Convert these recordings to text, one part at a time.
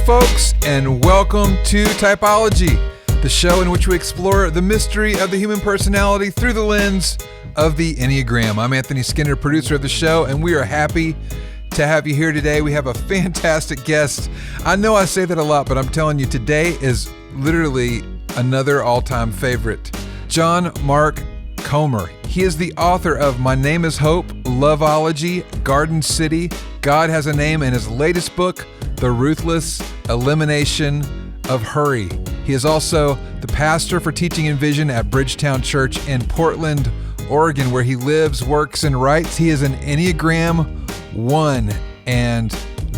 folks, and welcome to Typology, the show in which we explore the mystery of the human personality through the lens of the Enneagram. I'm Anthony Skinner, producer of the show, and we are happy to have you here today. We have a fantastic guest. I know I say that a lot, but I'm telling you, today is literally another all-time favorite. John Mark Comer. He is the author of My Name is Hope, Loveology, Garden City, God Has a Name, and his latest book, The Ruthless Elimination of Hurry. He is also the pastor for Teaching and Vision at Bridgetown Church in Portland, Oregon, where he lives, works, and writes. He is an Enneagram One, and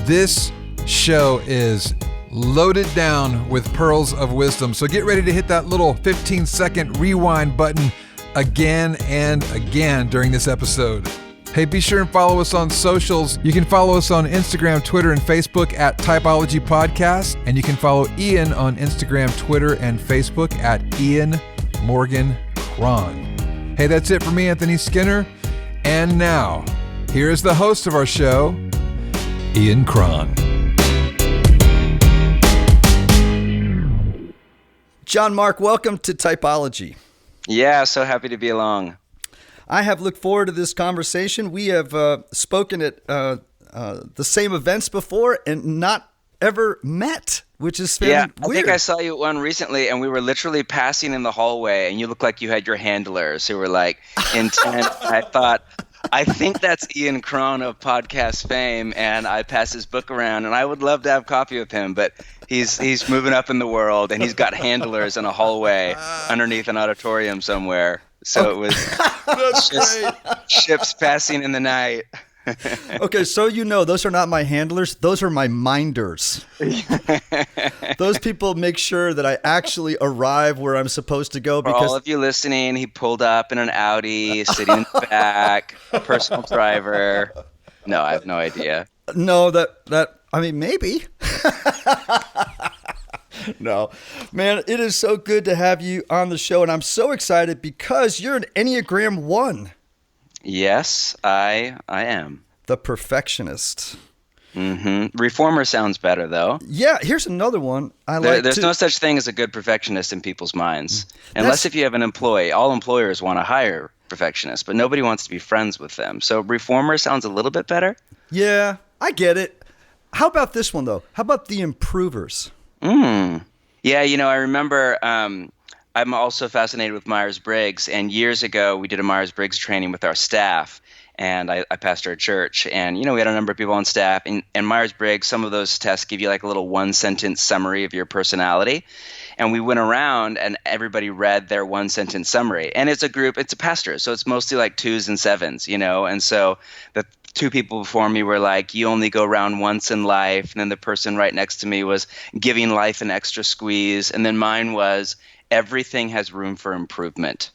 this show is loaded down with pearls of wisdom. So get ready to hit that little 15-second rewind button again and again during this episode. Hey, be sure and follow us on socials. You can follow us on Instagram, Twitter, and Facebook at Typology Podcast. And you can follow Ian on Instagram, Twitter, and Facebook at Ian Morgan Cron. Hey, that's it for me, Anthony Skinner. And now, here is the host of our show, Ian Cron. John Mark, welcome to Typology. Yeah, so happy to be along. I have looked forward to this conversation. We have spoken at the same events before and not ever met, which is very weird. I think I saw you at one recently, and we were literally passing in the hallway, and you looked like you had your handlers who were like intent. I think that's Ian Cron of podcast fame, and I pass his book around, and I would love to have coffee with him, but he's moving up in the world, and he's got handlers in a hallway underneath an auditorium somewhere. So it was just ships passing in the night. Okay, so you know, those are not my handlers. Those are my minders. Those people make sure that I actually arrive where I'm supposed to go. For all of you listening, he pulled up in an Audi, sitting in the back, personal driver. No, I have no idea. No, I mean, maybe. No, man, it is so good to have you on the show, and I'm so excited because you're an Enneagram One. Yes, I am. The perfectionist. Mm-hmm. Reformer sounds better, though. Yeah, here's another one There's no such thing as a good perfectionist in people's minds. Unless if you have an employee. All employers want to hire perfectionists, but nobody wants to be friends with them. So reformer sounds a little bit better. Yeah, I get it. How about this one, though? How about the improvers? Yeah, I remember I'm also fascinated with Myers-Briggs, and years ago we did a Myers-Briggs training with our staff, and I pastored a church, and we had a number of people on staff, and Myers-Briggs, some of those tests give you like a little one-sentence summary of your personality, and we went around and everybody read their one-sentence summary, and it's a pastor, so it's mostly like 2s and 7s, and so the two people before me were like, you only go around once in life. And then the person right next to me was giving life an extra squeeze. And then mine was, everything has room for improvement.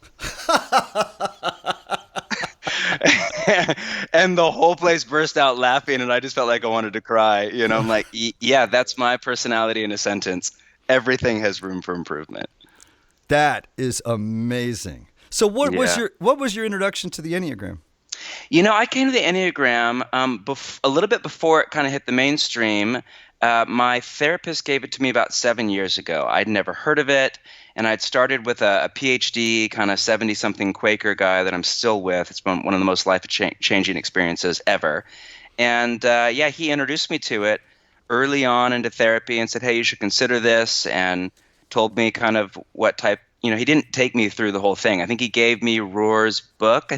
And the whole place burst out laughing. And I just felt like I wanted to cry. I'm like, yeah, that's my personality in a sentence. Everything has room for improvement. That is amazing. So what was your introduction to the Enneagram? I came to the Enneagram a little bit before it kind of hit the mainstream. My therapist gave it to me about 7 years ago. I'd never heard of it, and I'd started with a PhD, kind of 70-something Quaker guy that I'm still with. It's been one of the most life-changing experiences ever. And, he introduced me to it early on into therapy and said, hey, you should consider this, and told me kind of what type. He didn't take me through the whole thing. I think he gave me Rohr's book,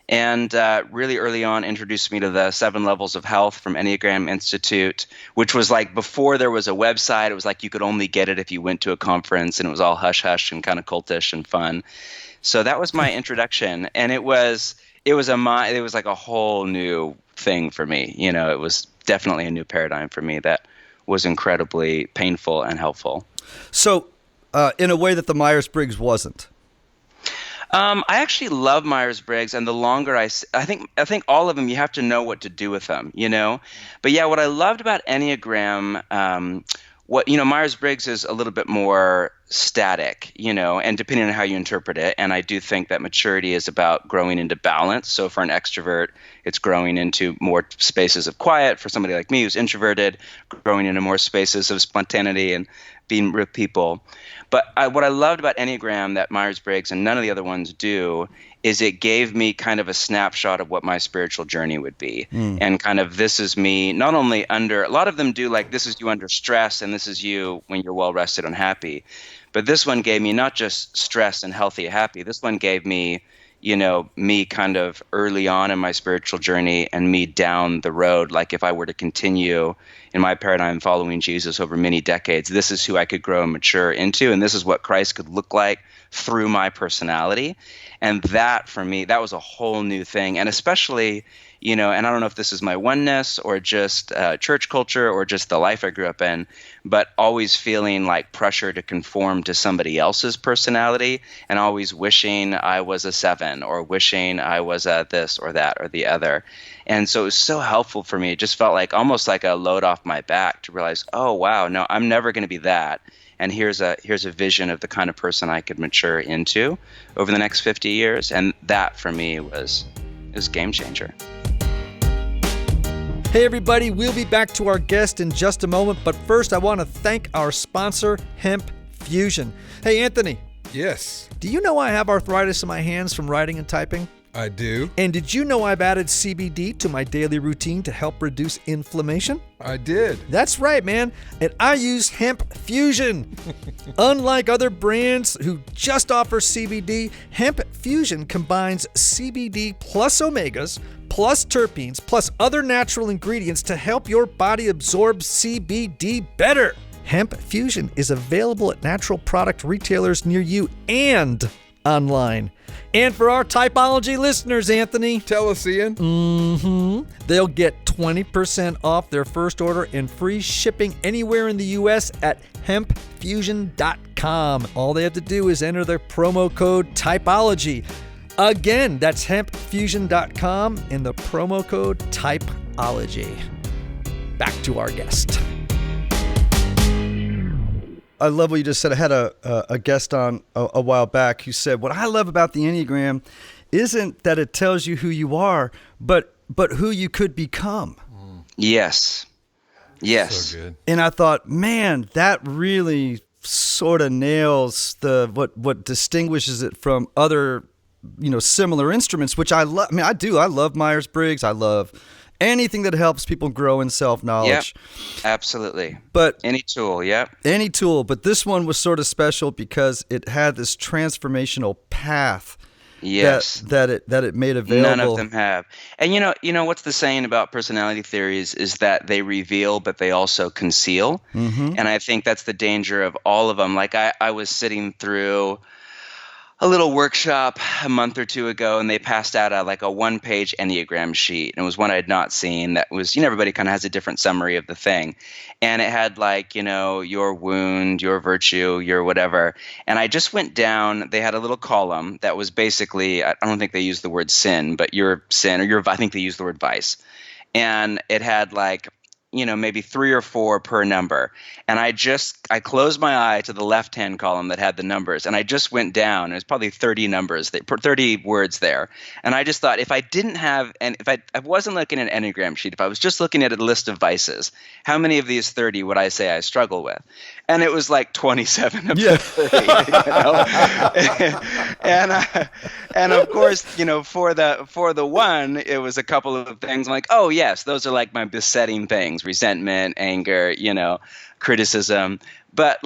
and really early on introduced me to the 7 Levels of Health from Enneagram Institute, which was like before there was a website. It was like you could only get it if you went to a conference, and it was all hush-hush and kind of cultish and fun. So that was my introduction, and it was like a whole new thing for me. It was definitely a new paradigm for me that was incredibly painful and helpful. So in a way that the Myers-Briggs wasn't. I actually love Myers-Briggs, and the longer I think all of them, you have to know what to do with them, But yeah, what I loved about Enneagram Myers-Briggs is a little bit more static, and depending on how you interpret it. And I do think that maturity is about growing into balance. So for an extrovert, it's growing into more spaces of quiet. For somebody like me who's introverted, growing into more spaces of spontaneity and being with people. But what I loved about Enneagram that Myers-Briggs and none of the other ones do is it gave me kind of a snapshot of what my spiritual journey would be. And kind of, this is me, not only a lot of them do like, this is you under stress and this is you when you're well rested and happy. But this one gave me not just stress and healthy, happy. This one gave me, me kind of early on in my spiritual journey and me down the road. Like if I were to continue in my paradigm following Jesus over many decades, this is who I could grow and mature into. And this is what Christ could look like through my personality. And that for me, that was a whole new thing. And especially, and I don't know if this is my oneness or just church culture or just the life I grew up in, but always feeling like pressure to conform to somebody else's personality and always wishing I was a 7 or wishing I was a this or that or the other. And so it was so helpful for me. It just felt like almost like a load off my back to realize, oh, wow, no, I'm never going to be that. And here's a vision of the kind of person I could mature into over the next 50 years. And that for me was game changer. Hey everybody, we'll be back to our guest in just a moment, but first I want to thank our sponsor, Hemp Fusion. Hey Anthony. Yes. Do you know I have arthritis in my hands from writing and typing? I do. And did you know I've added CBD to my daily routine to help reduce inflammation? I did. That's right, man. And I use Hemp Fusion. Unlike other brands who just offer CBD, Hemp Fusion combines CBD plus omegas, plus terpenes, plus other natural ingredients to help your body absorb CBD better. Hemp Fusion is available at natural product retailers near you and online. And for our Typology listeners, Anthony. Tell us, Ian. They'll get 20% off their first order and free shipping anywhere in the U.S. at hempfusion.com. All they have to do is enter the promo code Typology. Again, that's hempfusion.com and the promo code Typology. Back to our guest. I love what you just said. I had a guest on a while back who said, what I love about the Enneagram isn't that it tells you who you are, but who you could become. Yes. So good. And I thought, man, that really sort of nails what distinguishes it from other, similar instruments, which I love. I mean, I love Myers-Briggs. I love anything that helps people grow in self-knowledge. Yep, absolutely. But any tool, any tool. But this one was sort of special because it had this transformational path. Yes, that it made available. None of them have. And you know what's the saying about personality theories is that they reveal, but they also conceal. And I think that's the danger of all of them. Like I was sitting through a little workshop a month or two ago, and they passed out a one-page Enneagram sheet. And it was one I had not seen that was, everybody kind of has a different summary of the thing. And it had your wound, your virtue, your whatever. And I just went down, they had a little column that was basically, I don't think they used the word sin, but your sin, or I think they used the word vice. And it had maybe 3 or 4 per number. And I closed my eye to the left-hand column that had the numbers, and I just went down. It was probably 30 numbers, 30 words there. And I just thought, if I didn't have, and if I wasn't looking at an Enneagram sheet, if I was just looking at a list of vices, how many of these 30 would I say I struggle with? And it was like 27 of the 30. And of course, for the one, it was a couple of things. I'm like, oh yes, those are like my besetting things: resentment, anger, criticism. But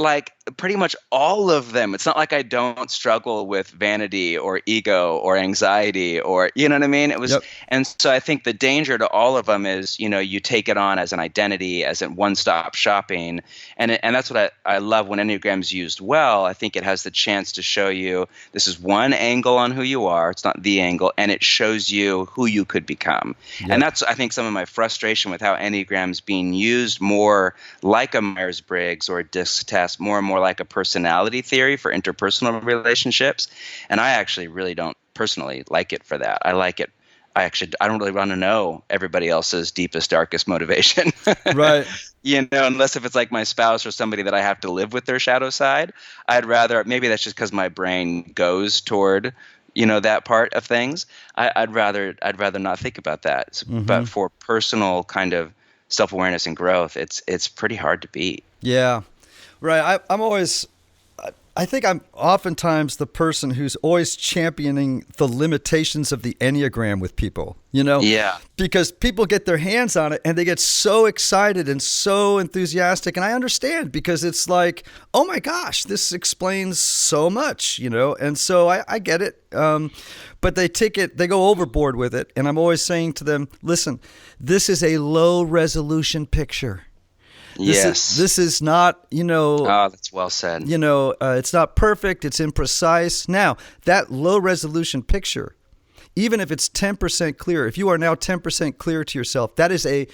pretty much all of them, it's not like I don't struggle with vanity or ego or anxiety or, you know what I mean? It was, And so I think the danger to all of them is, you take it on as an identity, as a one-stop shopping. And that's what I love when Enneagram's used well. I think it has the chance to show you this is one angle on who you are. It's not the angle, and it shows you who you could become. And that's, I think, some of my frustration with how Enneagram's being used more like a Myers-Briggs or a DISC test, more and more like a personality theory for interpersonal relationships. And I actually really don't personally like it for that. I like it I don't really want to know everybody else's deepest, darkest motivation. Right. Unless if it's like my spouse or somebody that I have to live with their shadow side. I'd rather, maybe that's just because my brain goes toward, that part of things. I'd rather not think about that. Mm-hmm. But for personal kind of self-awareness and growth, it's pretty hard to beat. Yeah. Right. I think I'm oftentimes the person who's always championing the limitations of the Enneagram with people, Yeah. Because people get their hands on it and they get so excited and so enthusiastic. And I understand, because it's like, oh my gosh, this explains so much, and so I get it. But they go overboard with it. And I'm always saying to them, listen, this is a low resolution picture. This is not, Oh, that's well said. It's not perfect. It's imprecise. Now, that low resolution picture, even if it's 10% clear, if you are now 10% clear to yourself, that is a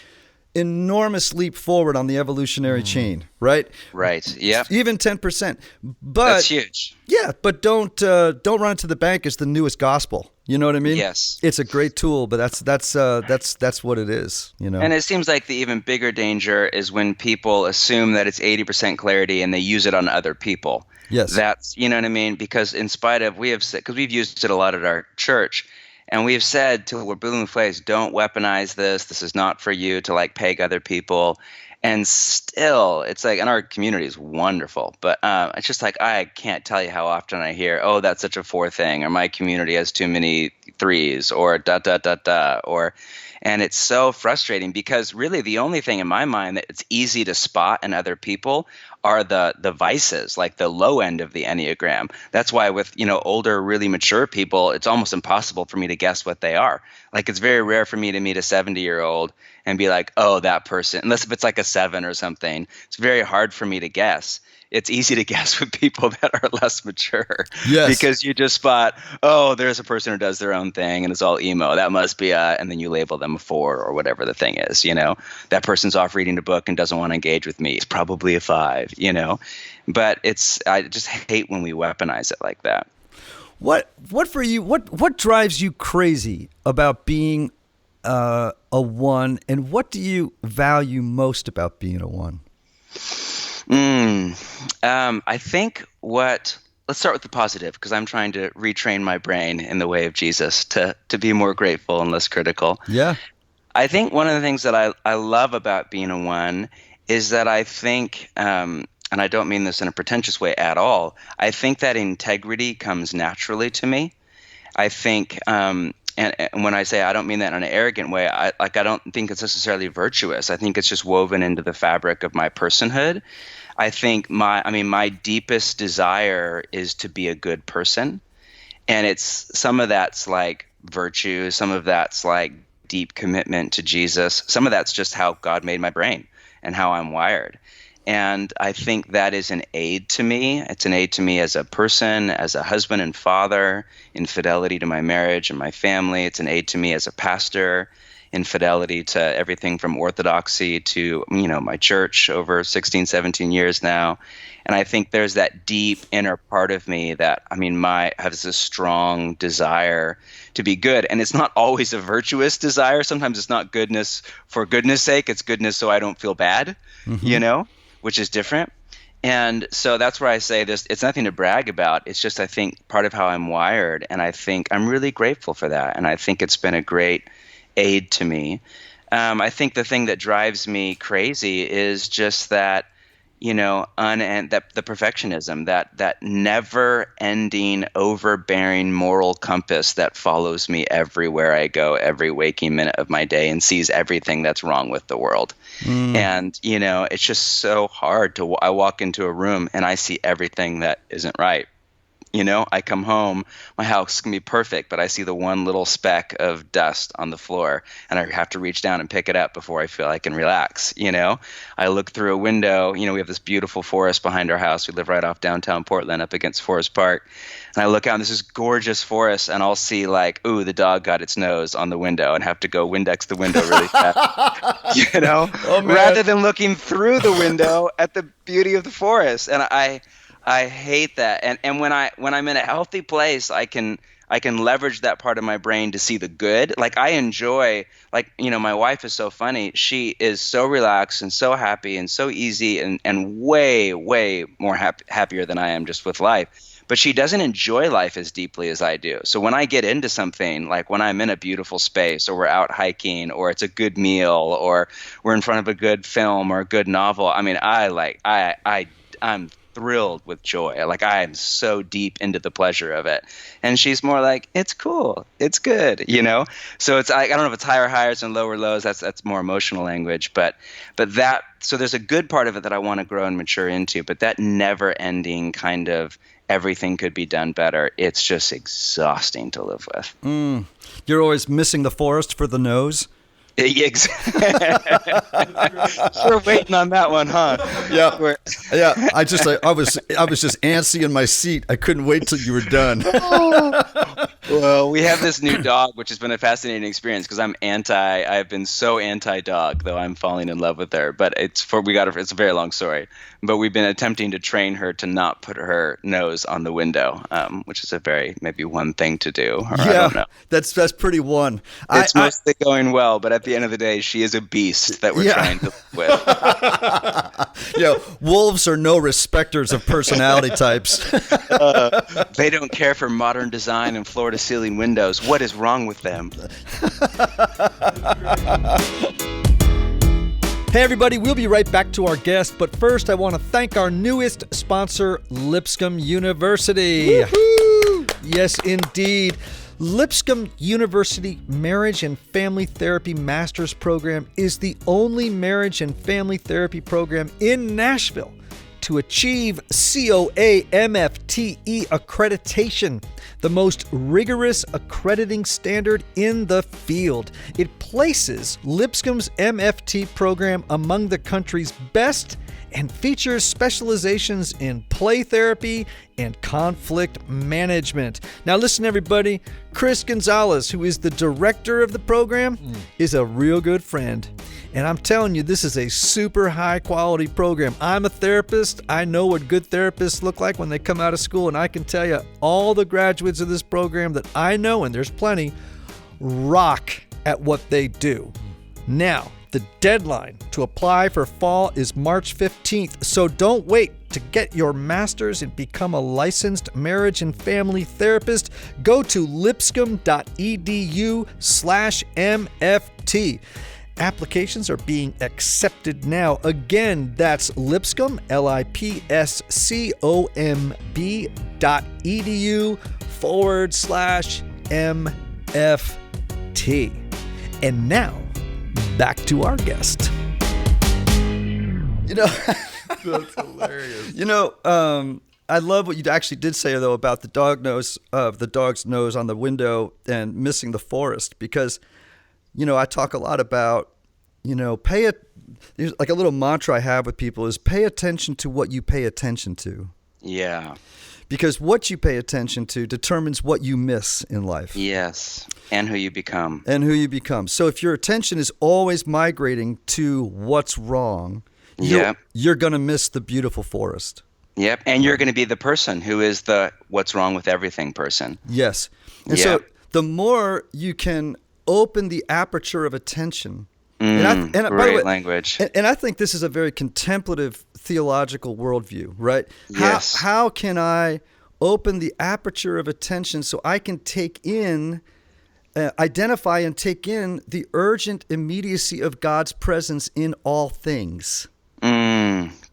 enormous leap forward on the evolutionary chain, right? Right. Yeah. Even 10%. But that's huge. Yeah, but don't run it to the bank as the newest gospel. You know what I mean? Yes. It's a great tool, but that's what it is, And it seems like the even bigger danger is when people assume that it's 80% clarity and they use it on other people. Yes. That's, you know what I mean? Because in spite of, because we've used it a lot at our church, and we've said till we're blue in the face, don't weaponize this. This is not for you to like peg other people. And still, it's like, and our community is wonderful, but it's just like, I can't tell you how often I hear, oh, that's such a 4 thing, or my community has too many 3s, or and it's so frustrating, because really the only thing in my mind that it's easy to spot in other people are the vices, like the low end of the Enneagram. That's why with, older, really mature people, it's almost impossible for me to guess what they are. Like, it's very rare for me to meet a 70-year-old and be like, oh, that person, unless if it's like a 7 or something. It's very hard for me to guess. It's easy to guess with people that are less mature. Yes. Because you just spot, oh, there's a person who does their own thing and it's all emo. That must be and then you label them a 4 or whatever the thing is, That person's off reading a book and doesn't want to engage with me. It's probably a 5, But I just hate when we weaponize it like that. What for you? What drives you crazy about being a 1, and what do you value most about being a 1? I think let's start with the positive, because I'm trying to retrain my brain in the way of Jesus to be more grateful and less critical. Yeah. I think one of the things that I love about being a 1 is that I think, and I don't mean this in a pretentious way at all, I think that integrity comes naturally to me. I think, and when I say I don't mean that in an arrogant way, I don't think it's necessarily virtuous. I think it's just woven into the fabric of my personhood. I think my deepest desire is to be a good person. And it's some of that's like virtue, some of that's like deep commitment to Jesus. Some of that's just how God made my brain and how I'm wired. And I think that is an aid to me. It's an aid to me as a person, as a husband and father, in fidelity to my marriage and my family. It's an aid to me as a pastor, in fidelity to everything from orthodoxy to, my church over 16, 17 years now. And I think there's that deep inner part of me that, has this strong desire to be good. And it's not always a virtuous desire. Sometimes it's not goodness for goodness sake. It's goodness so I don't feel bad, which is different. And so that's where I say this, it's nothing to brag about. It's just, I think, part of how I'm wired. And I think I'm really grateful for that. And I think it's been a great aid to me. I think the thing that drives me crazy is just that, that the perfectionism, that never-ending, overbearing moral compass that follows me everywhere I go, every waking minute of my day, and sees everything that's wrong with the world. And, it's just so hard I walk into a room and I see everything that isn't right. I come home, my house can be perfect, but I see the one little speck of dust on the floor and I have to reach down and pick it up before I feel I can relax. I look through a window, we have this beautiful forest behind our house. We live right off downtown Portland up against Forest Park. And I look out and this is gorgeous forest and I'll see like, ooh, the dog got its nose on the window and have to go Windex the window really fast, Oh, man. rather than looking through the window at the beauty of the forest. And I hate that. And when I'm in a healthy place, I can I can leverage that part of my brain to see the good. Like I enjoy, like, my wife is so funny. She is so relaxed and so happy and so easy and way, way more happier than I am just with life. But she doesn't enjoy life as deeply as I do. So when I get into something, like when I'm in a beautiful space, or we're out hiking, or it's a good meal, or we're in front of a good film or a good novel, I mean, I'm thrilled with joy. Like I am so deep into the pleasure of it. And she's more like, it's cool, it's good, So it's I don't know if it's higher highs and lower lows. That's more emotional language, but that, so there's a good part of it that I want to grow and mature into, but that never ending kind of everything could be done better, it's just exhausting to live with. You're always missing the forest for the nose. Exactly. Sure, waiting on that one, huh? Yeah, yeah. I was just antsy in my seat. I couldn't wait till you were done. Well, we have this new dog, which has been a fascinating experience because I've been so anti-dog, though I'm falling in love with her. But it's a very long story. But we've been attempting to train her to not put her nose on the window, which is maybe one thing to do. Or I don't know. That's pretty one. It's mostly going well, but at the end of the day, she is a beast that we're trying to live with. Wolves are no respecters of personality types. They don't care for modern design and floor-to-ceiling windows. What is wrong with them? Hey everybody, we'll be right back to our guest, but first I want to thank our newest sponsor, Lipscomb University. Woo-hoo! Yes, indeed. Lipscomb University Marriage and Family Therapy Master's Program is the only marriage and family therapy program in Nashville to achieve COA-MFTE accreditation, the most rigorous accrediting standard in the field. It places Lipscomb's MFT program among the country's best and features specializations in play therapy and conflict management. Now listen everybody, Chris Gonzalez, who is the director of the program, is a real good friend. And I'm telling you, this is a super high quality program. I'm a therapist. I know what good therapists look like when they come out of school. And I can tell you, all the graduates of this program that I know, and there's plenty, rock at what they do. Now, the deadline to apply for fall is March 15th. So don't wait to get your master's and become a licensed marriage and family therapist. Go to lipscomb.edu/MFT. Applications are being accepted now. Again, that's Lipscomb, lipscomb.edu/MFT. And now, back to our guest. That's hilarious. I love what you actually did say, though, about the dog's nose on the window and missing the forest, because I talk a lot about, there's like a little mantra I have with people is pay attention to what you pay attention to. Yeah. Because what you pay attention to determines what you miss in life. Yes. And who you become. So if your attention is always migrating to what's wrong, you're going to miss the beautiful forest. Yep. And you're going to be the person who is the what's wrong with everything person. Yes. And so the more you can open the aperture of attention. Great by the way, language. And I think this is a very contemplative theological worldview, right? Yes. How can I open the aperture of attention so I can identify and take in the urgent immediacy of God's presence in all things?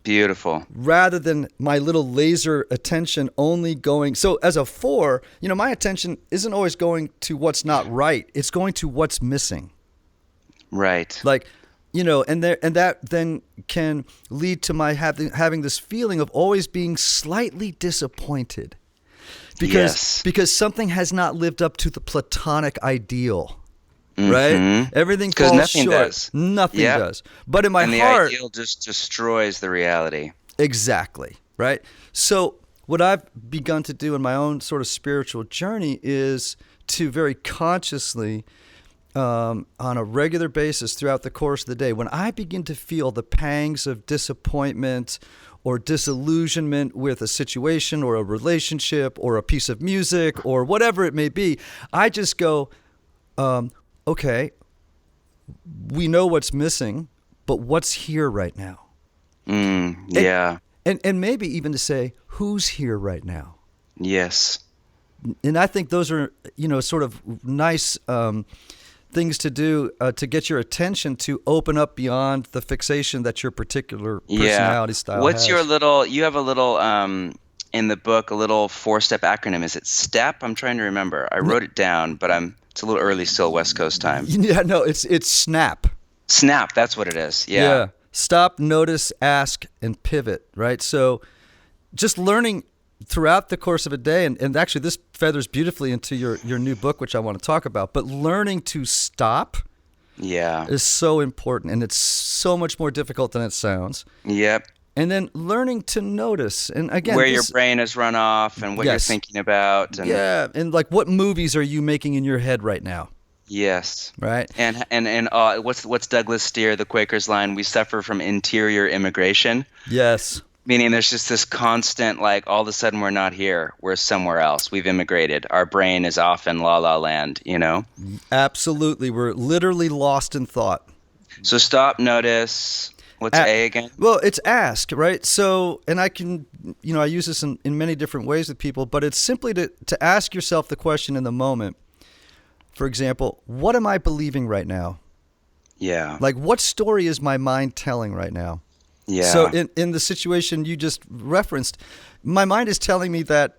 Beautiful. Rather than my little laser attention only going. So as a 4, my attention isn't always going to what's not right. It's going to what's missing. Right. Like, and that then can lead to my having this feeling of always being slightly disappointed. Because something has not lived up to the Platonic ideal. Right? Everything falls nothing short. Does. Nothing does. But in my heart, the ideal just destroys the reality. Exactly. Right? So what I've begun to do in my own sort of spiritual journey is to very consciously on a regular basis throughout the course of the day, when I begin to feel the pangs of disappointment or disillusionment with a situation or a relationship or a piece of music or whatever it may be, I just go, okay, we know what's missing, but what's here right now? Yeah. And maybe even to say, who's here right now? Yes. And I think those are, sort of nice things to do to get your attention to open up beyond the fixation that your particular personality style What's has. you have a little, in the book, a little 4-step acronym. Is it STEP? I'm trying to remember. I wrote it down, but it's a little early still, West Coast time. Yeah, no, it's SNAP. SNAP, that's what it is. Yeah. Stop, notice, ask, and pivot, right? So just learning throughout the course of a day, and actually this feathers beautifully into your new book, which I want to talk about, but learning to stop is so important, and it's so much more difficult than it sounds. Yep. And then learning to notice, and again, where your brain has run off and what you're thinking about. And and like what movies are you making in your head right now? Yes. Right. And what's Douglas Steere, the Quaker's line? We suffer from interior immigration. Yes. Meaning there's just this constant, like, all of a sudden we're not here. We're somewhere else. We've immigrated. Our brain is off in la-la land, Absolutely. We're literally lost in thought. So stop, notice. What's A again? Well, it's ask, right? So, and I can, I use this in many different ways with people, but it's simply to ask yourself the question in the moment. For example, what am I believing right now? Yeah. Like, what story is my mind telling right now? Yeah. So in the situation you just referenced, my mind is telling me that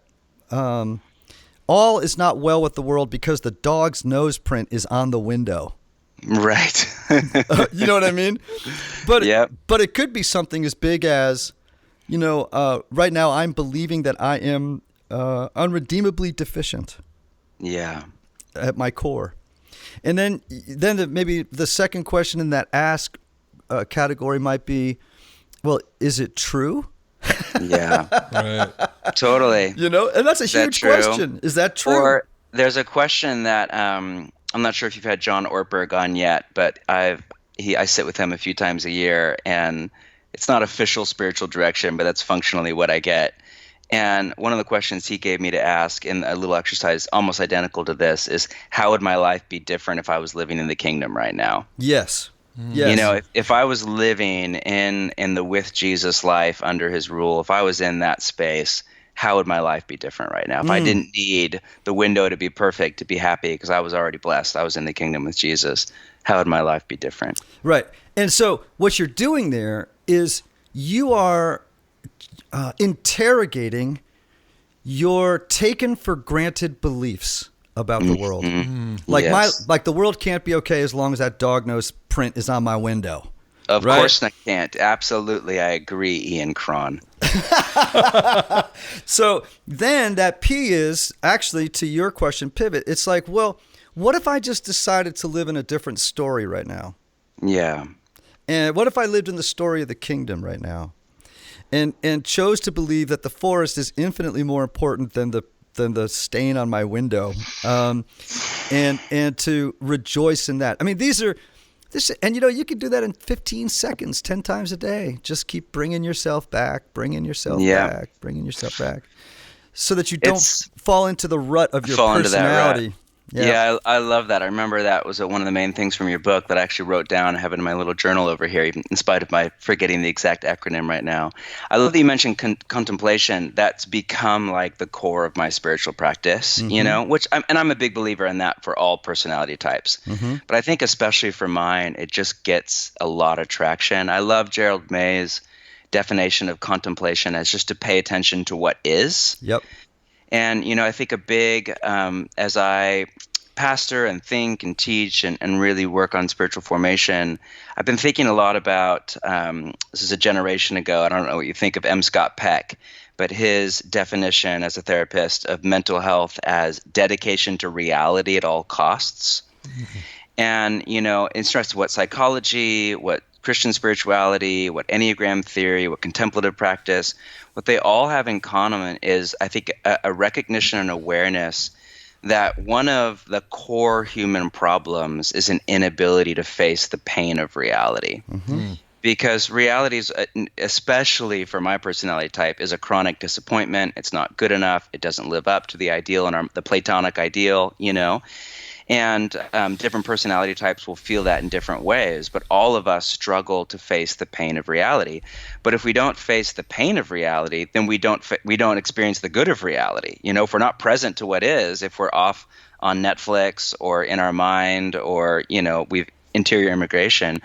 all is not well with the world because the dog's nose print is on the window. Right. You know what I mean? But it could be something as big as, right now I'm believing that I am unredeemably deficient. Yeah. At my core. And then maybe the second question in that ask category might be, well, is it true? Yeah. Right. Totally. And that's a huge question. Is that true? Or there's a question that I'm not sure if you've had John Ortberg on yet, but I sit with him a few times a year, and it's not official spiritual direction, but that's functionally what I get. And one of the questions he gave me to ask in a little exercise almost identical to this is, how would my life be different if I was living in the kingdom right now? Yes. Yes. If I was living in the with Jesus life under his rule, if I was in that space, how would my life be different right now? If I didn't need the window to be perfect, to be happy, because I was already blessed, I was in the kingdom with Jesus, how would my life be different? Right. And so what you're doing there is you are interrogating your taken for granted beliefs about the world. Like the world can't be okay as long as that dog nose print is on my window. Of course I can't. Absolutely, I agree, Ian Cron. So then that P is actually, to your question, pivot. It's like, well, what if I just decided to live in a different story right now? Yeah. And what if I lived in the story of the kingdom right now? And chose to believe that the forest is infinitely more important than the stain on my window, and to rejoice in that. I mean, and you can do that in 15 seconds, 10 times a day. Just keep bringing yourself back, so that you don't fall into the rut of your personality. Yeah, I love that. I remember that was one of the main things from your book that I actually wrote down. I have it in my little journal over here, even in spite of my forgetting the exact acronym right now. I love that you mentioned contemplation. That's become like the core of my spiritual practice, which I'm a big believer in that for all personality types. Mm-hmm. But I think especially for mine, it just gets a lot of traction. I love Gerald May's definition of contemplation as just to pay attention to what is. Yep. And, I think a big, as I pastor and think and teach and really work on spiritual formation, I've been thinking a lot about, this is a generation ago, I don't know what you think of M. Scott Peck, but his definition as a therapist of mental health as dedication to reality at all costs. Mm-hmm. And, it starts with what psychology, what Christian spirituality, what Enneagram theory, what contemplative practice, what they all have in common is, I think, a recognition and awareness that one of the core human problems is an inability to face the pain of reality. Because reality is, especially for my personality type, is a chronic disappointment. It's not good enough. It doesn't live up to the ideal and the Platonic ideal, And different personality types will feel that in different ways. But all of us struggle to face the pain of reality. But if we don't face the pain of reality, then we don't experience the good of reality. If we're not present to what is, if we're off on Netflix or in our mind, or we've interior immigration,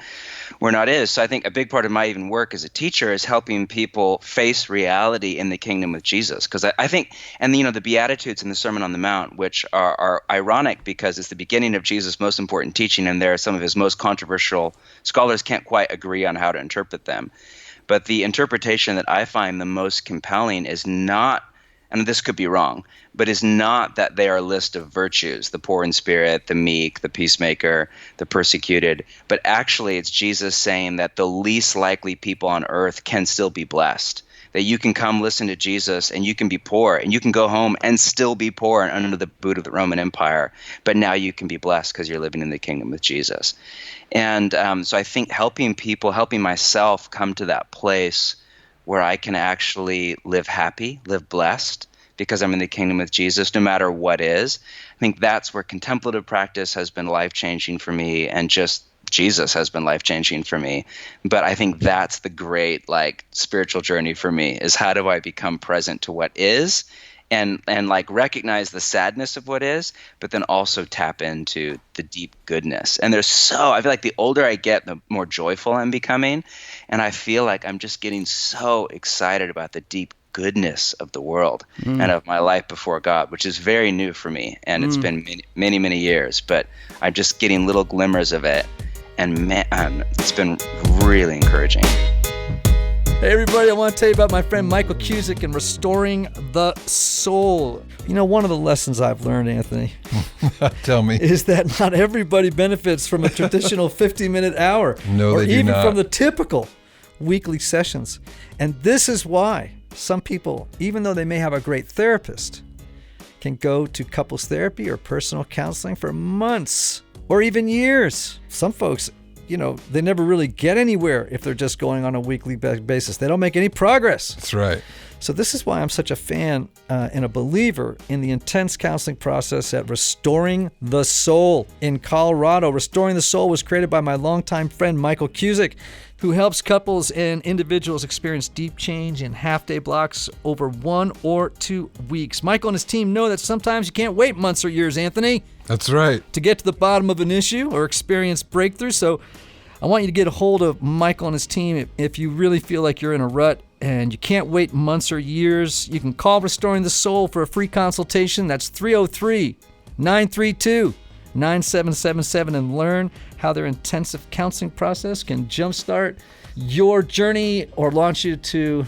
we're not is. So I think a big part of my even work as a teacher is helping people face reality in the kingdom with Jesus. Because I think, and the Beatitudes in the Sermon on the Mount, which are ironic because it's the beginning of Jesus' most important teaching, and they're some of his most controversial. Scholars can't quite agree on how to interpret them. But the interpretation that I find the most compelling is not, and this could be wrong, but is not that they are a list of virtues, the poor in spirit, the meek, the peacemaker, the persecuted, but actually it's Jesus saying that the least likely people on earth can still be blessed, that you can come listen to Jesus and you can be poor and you can go home and still be poor and under the boot of the Roman Empire, but now you can be blessed because you're living in the kingdom with Jesus. And so I think helping myself come to that place where I can actually live happy, live blessed, because I'm in the kingdom with Jesus, no matter what is. I think that's where contemplative practice has been life-changing for me, and just Jesus has been life-changing for me. But I think that's the great spiritual journey for me, is how do I become present to what is, and recognize the sadness of what is, but then also tap into the deep goodness. And I feel like the older I get, the more joyful I'm becoming. And I feel like I'm just getting so excited about the deep goodness of the world and of my life before God, which is very new for me. And it's been many, many years, but I'm just getting little glimmers of it. And man, it's been really encouraging. Hey everybody, I want to tell you about my friend Michael Cusick and Restoring the Soul. One of the lessons I've learned, Anthony, tell me, is that not everybody benefits from a traditional 50-minute hour. No, or they do even not. from the typical weekly sessions. And this is why some people, even though they may have a great therapist, can go to couples therapy or personal counseling for months or even years. Some folks, they never really get anywhere if they're just going on a weekly basis. They don't make any progress. That's right. So this is why I'm such a fan and a believer in the intense counseling process at Restoring the Soul in Colorado. Restoring the Soul was created by my longtime friend Michael Cusick, who helps couples and individuals experience deep change in half-day blocks over 1 or 2 weeks. Michael and his team know that sometimes you can't wait months or years, Anthony, That's right. to get to the bottom of an issue or experience breakthrough. So I want you to get a hold of Michael and his team if you really feel like you're in a rut and you can't wait months or years. You can call Restoring the Soul for a free consultation. That's 303-932-9777 and learn how their intensive counseling process can jumpstart your journey or launch you to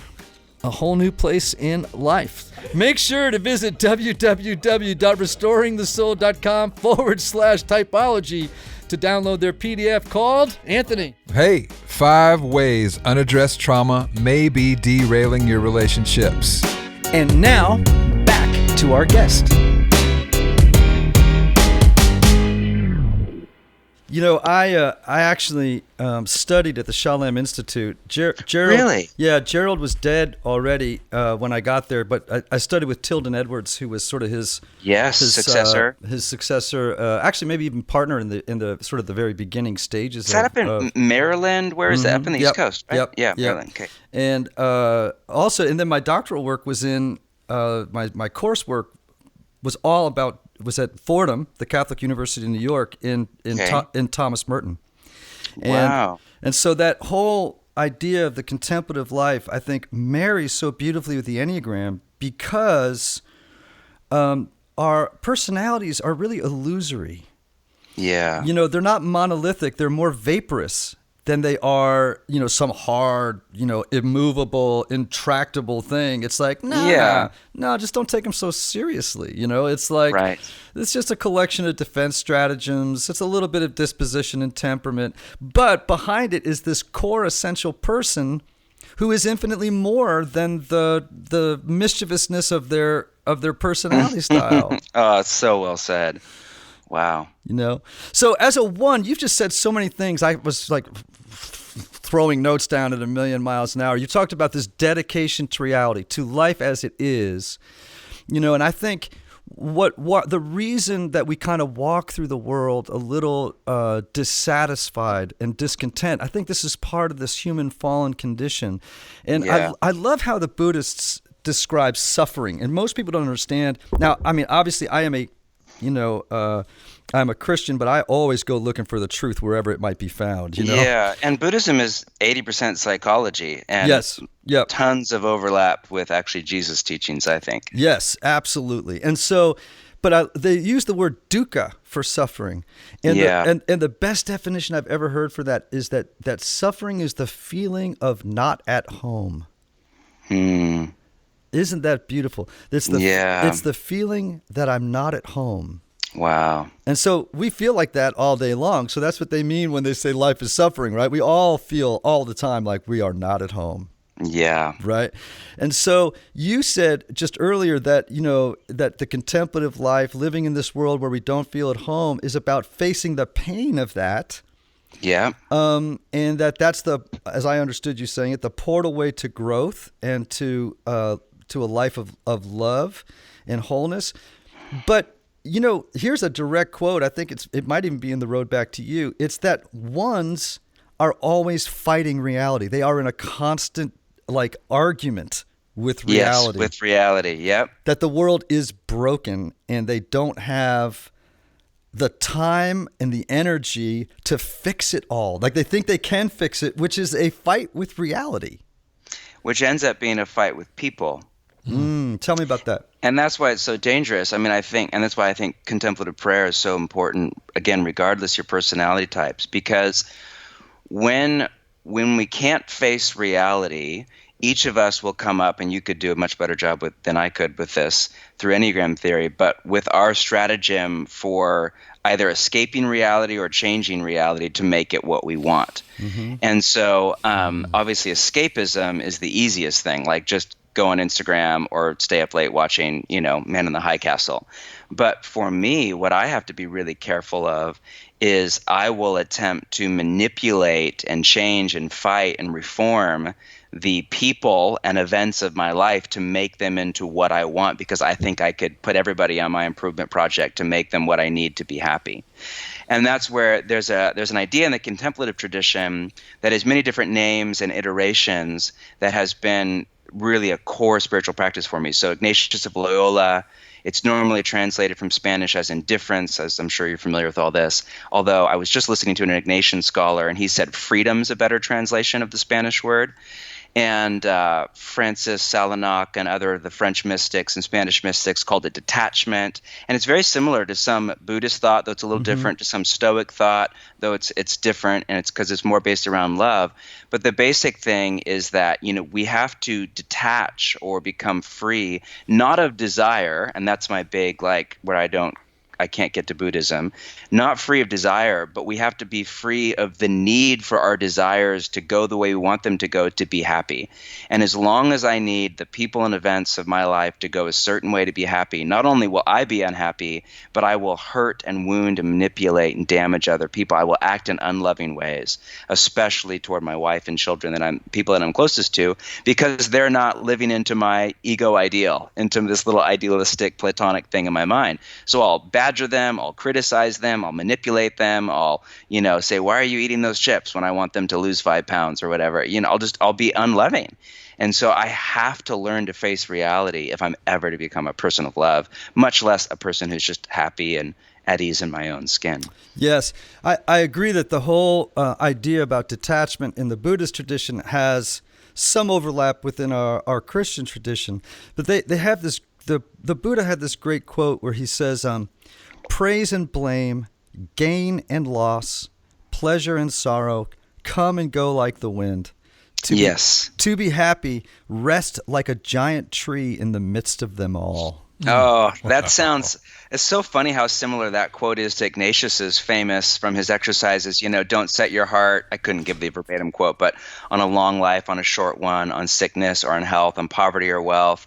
a whole new place in life. Make sure to visit www.restoringthesoul.com/typology to download their PDF called, Anthony. Hey, 5 ways unaddressed trauma may be derailing your relationships. And now, back to our guest. I actually studied at the Shalem Institute. Gerald, Really? Yeah, Gerald was dead already when I got there, but I studied with Tilden Edwards, who was sort of his successor. His successor, actually maybe even partner in the sort of the very beginning stages. Is that up in Maryland? Where is that? Up in the East Coast, right? Yep. Maryland. Okay. And also, and then my doctoral work was in my coursework was at Fordham, the Catholic University in New York, in Thomas Merton. Wow. And so that whole idea of the contemplative life, I think, marries so beautifully with the Enneagram because our personalities are really illusory. Yeah. They're not monolithic. They're more vaporous than they are, some hard, immovable, intractable thing. It's like, no, just don't take them so seriously. It's like, right. It's just a collection of defense stratagems. It's a little bit of disposition and temperament. But behind it is this core essential person who is infinitely more than the mischievousness of their of their personality style. Oh, it's so well said. Wow. So as a one, you've just said so many things. I was like throwing notes down at a million miles an hour. You talked about this dedication to reality, to life as it is, and I think what the reason that we kind of walk through the world a little dissatisfied and discontent, I think this is part of this human fallen condition. And Yeah. I love how the Buddhists describe suffering, and most people don't understand. Now, I mean, obviously I am I'm a Christian, but I always go looking for the truth wherever it might be found, Yeah, and Buddhism is 80% psychology, and Yes. Yep. tons of overlap with actually Jesus' teachings, I think. Yes, absolutely. And so, but they use the word dukkha for suffering. And Yeah. and the best definition I've ever heard for that is that suffering is the feeling of not at home. Isn't that beautiful? It's the feeling that I'm not at home. Wow. And so we feel like that all day long. So that's what they mean when they say life is suffering, right? We all feel all the time like we are not at home. Yeah. Right. And so you said just earlier that, that the contemplative life, living in this world where we don't feel at home, is about facing the pain of that. Yeah. And that's as I understood you saying it, the portal way to growth and to a life of love and wholeness. But here's a direct quote. I think it might even be in The Road Back to You. It's that ones are always fighting reality. They are in a constant argument with reality. Yes, with reality. Yep. That the world is broken and they don't have the time and the energy to fix it all. Like they think they can fix it, which is a fight with reality. Which ends up being a fight with people. Tell me about that. And that's why it's so dangerous. I mean, and that's why I think contemplative prayer is so important, again, regardless of your personality types, because when we can't face reality, each of us will come up, and you could do a much better job than I could with this through Enneagram theory, but with our stratagem for either escaping reality or changing reality to make it what we want. Mm-hmm. And so obviously escapism is the easiest thing, like just go on Instagram or stay up late watching, Man in the High Castle. But for me, what I have to be really careful of is I will attempt to manipulate and change and fight and reform the people and events of my life to make them into what I want, because I think I could put everybody on my improvement project to make them what I need to be happy. And that's where there's an idea in the contemplative tradition that has many different names and iterations that has been really a core spiritual practice for me. So Ignatius of Loyola, it's normally translated from Spanish as indifference, as I'm sure you're familiar with all this. Although I was just listening to an Ignatian scholar, and he said freedom's a better translation of the Spanish word. And Francis Salinac and other of the French mystics and Spanish mystics called it detachment. And it's very similar to some Buddhist thought, though it's a little different, to some Stoic thought, though it's different, and it's because it's more based around love. But the basic thing is that, we have to detach or become free, not of desire, and that's my big, where I can't get to Buddhism, not free of desire, but we have to be free of the need for our desires to go the way we want them to go to be happy. And as long as I need the people and events of my life to go a certain way to be happy, not only will I be unhappy, but I will hurt and wound and manipulate and damage other people. I will act in unloving ways, especially toward my wife and children, people that I'm closest to, because they're not living into my ego ideal, into this little idealistic Platonic thing in my mind. So I'll badger them, I'll criticize them, I'll manipulate them, I'll, say, why are you eating those chips when I want them to lose 5 pounds or whatever? I'll be unloving. And so I have to learn to face reality if I'm ever to become a person of love, much less a person who's just happy and at ease in my own skin. Yes, I agree that the whole idea about detachment in the Buddhist tradition has some overlap within our Christian tradition, but they have this, the Buddha had this great quote where he says, praise and blame, gain and loss, pleasure and sorrow, come and go like the wind. To be happy, rest like a giant tree in the midst of them all. Oh, that sounds, it's so funny how similar that quote is to Ignatius's famous from his exercises, don't set your heart, I couldn't give the verbatim quote, but on a long life, on a short one, on sickness or on health, on poverty or wealth.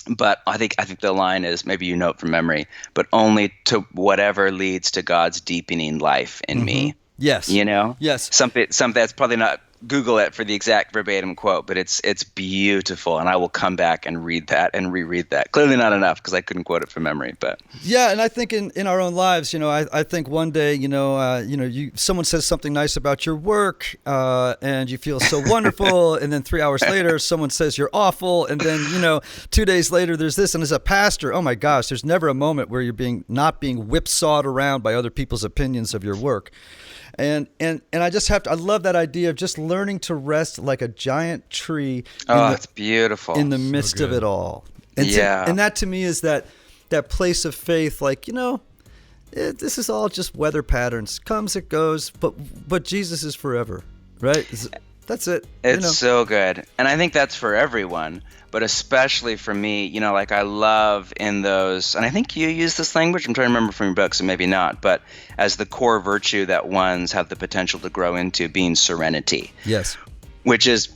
But I think the line is, maybe you know it from memory, but only to whatever leads to God's deepening life in me. Yes. You know? Yes. Something that's probably not, Google it for the exact verbatim quote, but it's beautiful, and I will come back and read that and reread that. Clearly not enough because I couldn't quote it from memory, but yeah, and I think in our own lives, I think one day, someone says something nice about your work, and you feel so wonderful, and then 3 hours later, someone says you're awful, and then 2 days later, there's this, and as a pastor, oh my gosh, there's never a moment where you're not being whipsawed around by other people's opinions of your work. And I love that idea of just learning to rest like a giant tree. It's beautiful. In the midst of it all. And and that to me is that place of faith, like, this is all just weather patterns. Comes, it goes, but Jesus is forever, right? That's it. It's so good. And I think that's for everyone, but especially for me, like I love in those, and I think you use this language, I'm trying to remember from your book, so maybe not, but as the core virtue that ones have the potential to grow into, being serenity. Yes. Which is,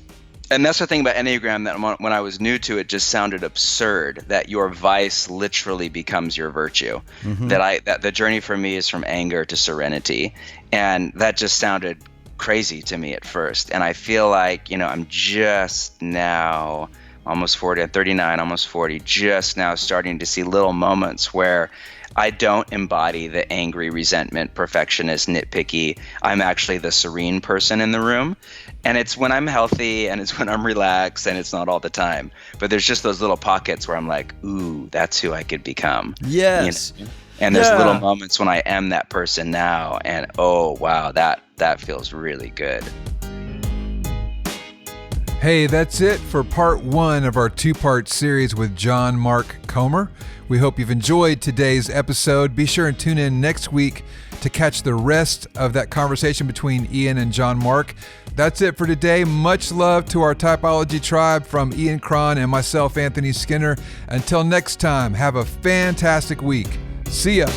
and that's the thing about Enneagram, that when I was new to it, just sounded absurd, that your vice literally becomes your virtue. Mm-hmm. That the journey for me is from anger to serenity. And that just sounded crazy to me at first. And I feel like, I'm just now almost 40, I'm 39, almost 40, just now starting to see little moments where I don't embody the angry, resentment, perfectionist, nitpicky. I'm actually the serene person in the room. And it's when I'm healthy, and it's when I'm relaxed, and it's not all the time. But there's just those little pockets where I'm like, ooh, that's who I could become. Yes. And there's little moments when I am that person now, and oh wow, that feels really good. Hey, that's it for part 1 of our 2-part series with John Mark Comer. We hope you've enjoyed today's episode. Be sure and tune in next week to catch the rest of that conversation between Ian and John Mark. That's it for today. Much love to our Typology tribe from Ian Cron and myself, Anthony Skinner. Until next time, have a fantastic week. See ya.